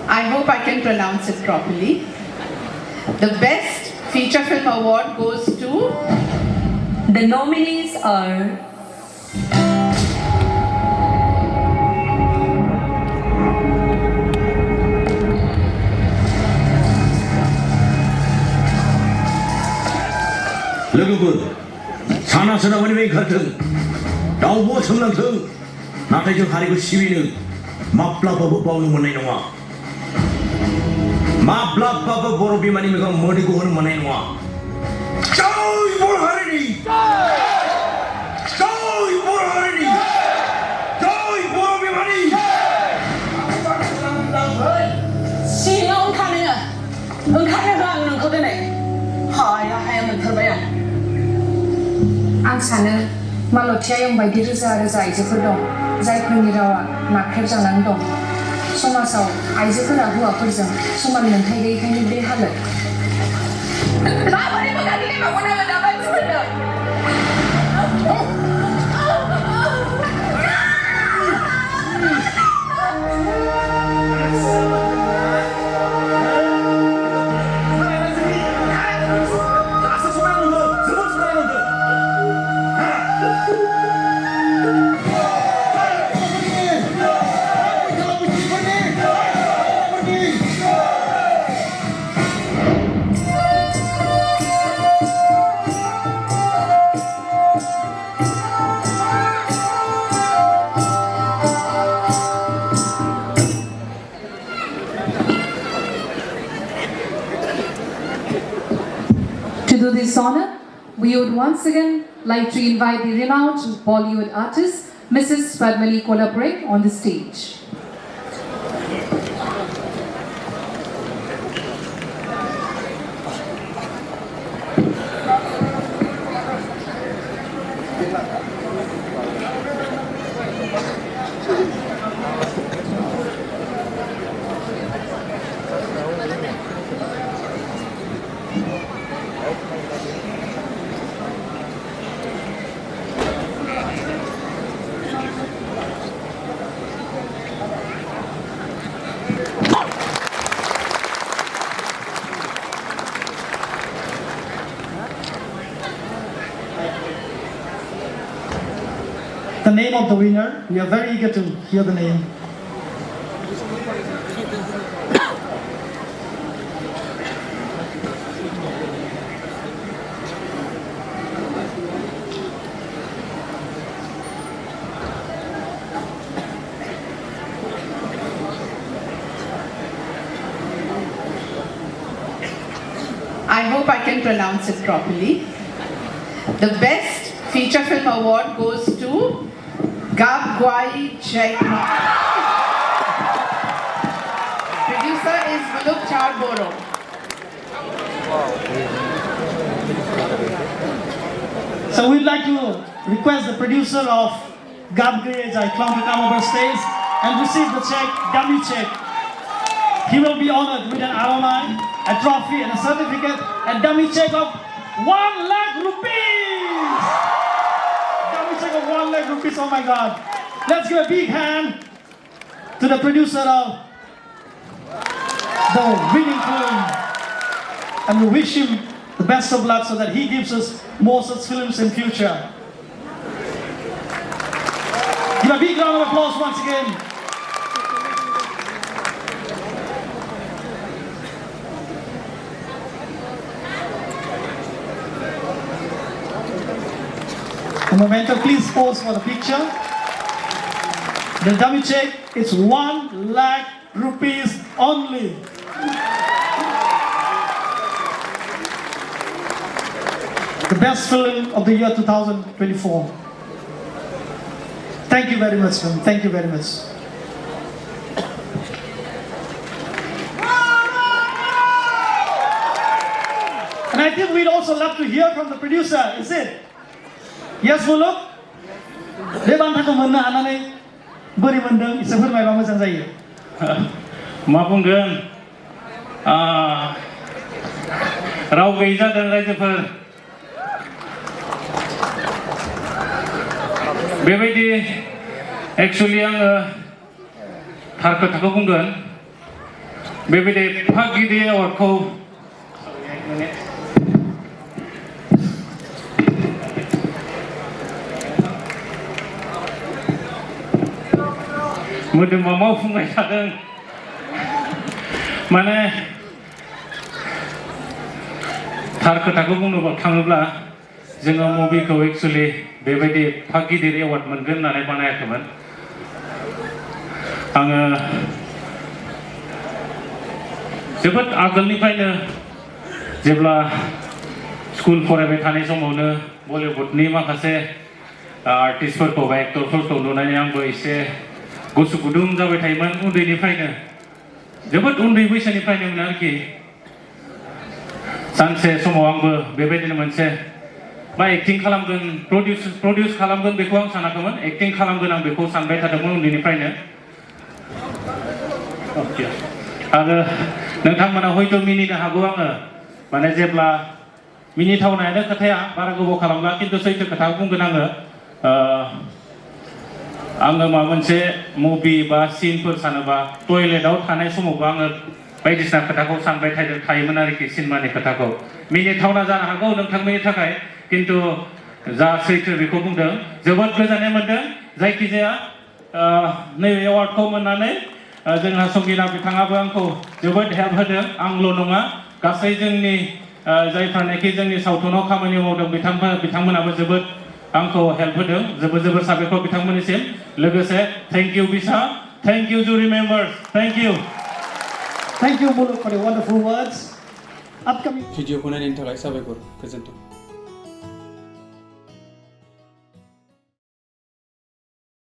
I hope I can pronounce it properly. The Best Feature Film Award goes to... The nominees are... लोगोफोर साना सोनाबनि बे ओंखारथों दाउब' सोंलांथों नाथाय जों हारिखौ सिबिनो माब्लाबाबो बावनो मोननाय नङा माब्लाबाबो बर' बिमानि मोखां मोदैखौ होनो मोननाय नङा जय बर' हारिनि जय बर' हारिनि जय बर' बिमानि सिङाव ओंखारनो आं नोंखौ दिनै हाया मोनथारबाय आं सानो मालतीयाव बायदि रोजा रोजा आइजोफोर दं जायफोरनि रावा नाख्रेबजानानै दं समाजाव आइजोफोरा हौवाफोरजों समान मोनथाय गैयैखायनो बे हालोद माबोरै मोगा-मोगि मावनो दा मानसिफोरनो To do this honor, we would once again like to invite the renowned Bollywood artist, Mrs. Padmali Kolapure, on the stage. The name of the winner, we are very eager to hear the name. I hope I can pronounce it properly. The Best Feature Film Award goes to Guwahati. Producer is Bodo. So we'd like to request the producer of Guwahati to come over stage and receive the check, dummy check. He will be honored with an ROI, a trophy and a certificate, a dummy check of 1 lakh rupees! Dummy check of 1 lakh rupees, oh my God. Let's give a big hand to the producer of the winning film. And we wish him the best of luck so that he gives us more such films in future. Give a big round of applause once again. A momento, please pause for the picture. The dummy check is 1 lakh rupees only. The best film of the year 2024. Thank you very much, film. Thank you very much. And I think we'd also love to hear from the producer, is it? Yes, Mulug? Bे बान्थाखौ मोननो हानानै बोरै मोनदों एसे फोरमायबा मोजां जायो। मा बुंगोन राव गैयि जादों रायजोफोर बेबायदि एक्चुअली आङो थार खोथाखौ बुंगोन बेबायदि एफा गिदिर एवार्डखौ मोदोमा मावफुंबाय थादों माने थार खोथाखौ बुंनो थाङोब्ला जोङो मुभिखौ एक्चुअलि बेबायदि एफा गिदिर एवार्ड मोनगोन होननानै बानायाखैमोन आङो जोबोद आगोलनिफ्रायनो जेब्ला स्कुल फरायबाय थानाय समावनो बलिउडनि माखासे आर्टिस्टफोरखौ बा एक्टरफोरखौ नुनानै आंबो एसे गोसो गुदुं जाबाय थायोमोन उन्दैनिफ्रायनो जोबोद उन्दै बैसोनिफ्रायनो आरोखि सानसे समाव आंबो बेबायदिनो मोनसे मा एक्टिं खालामगोन प्रडिउस खालामगोन बेखौ आं सानाखैमोन एक्टिं खालामगोन आं बेखौ सानबाय थादोंमोन उन्दैनिफ्रायनो आरो नोंथांमोना हयथ' मिनिनो हागौ आङो माने जेब्ला मिनिथावनायानो खोथाया बारा गोबाव खालामला खिन्थु सैथो खोथा बुंगोन आङो माबा मोनसे मुभि बा सिनफोर सानोबा टयलेटआव थानाय समावबो आङो बायदिसिना खोथाखौ सानबाय थायोमोन आरोखि सिनेमानि खोथाखौ मिनिथावना जानो हागौ नोंथांमोननि थाखाय खिन्थु जा सैथो बेखौ बुंदों जोबोद गोजोननाय मोनदों जायखिजाया नैबे एवार्डखौ मोननानै जोंहा संगिना बिथाङाबो आंखौ जोबोद हेल्प होदों आंल' नङा गासै जोंनि जायफ्रानोखि जोंनि सावथुनाव खामानि मावदों बिथांमोनाबो जोबोद आंखौ हेल्प होदों जोबोद साबायखर बिथांमोननिसिम लोगोसे थैंक इउ बिसा थैंक इउ जुरि मेम्बार्स थैंक इउ Thank you, Mulug, for the wonderful words. Upcoming भिडिअखौ नायनायनि थाखाय साबायखर गोजोन्थों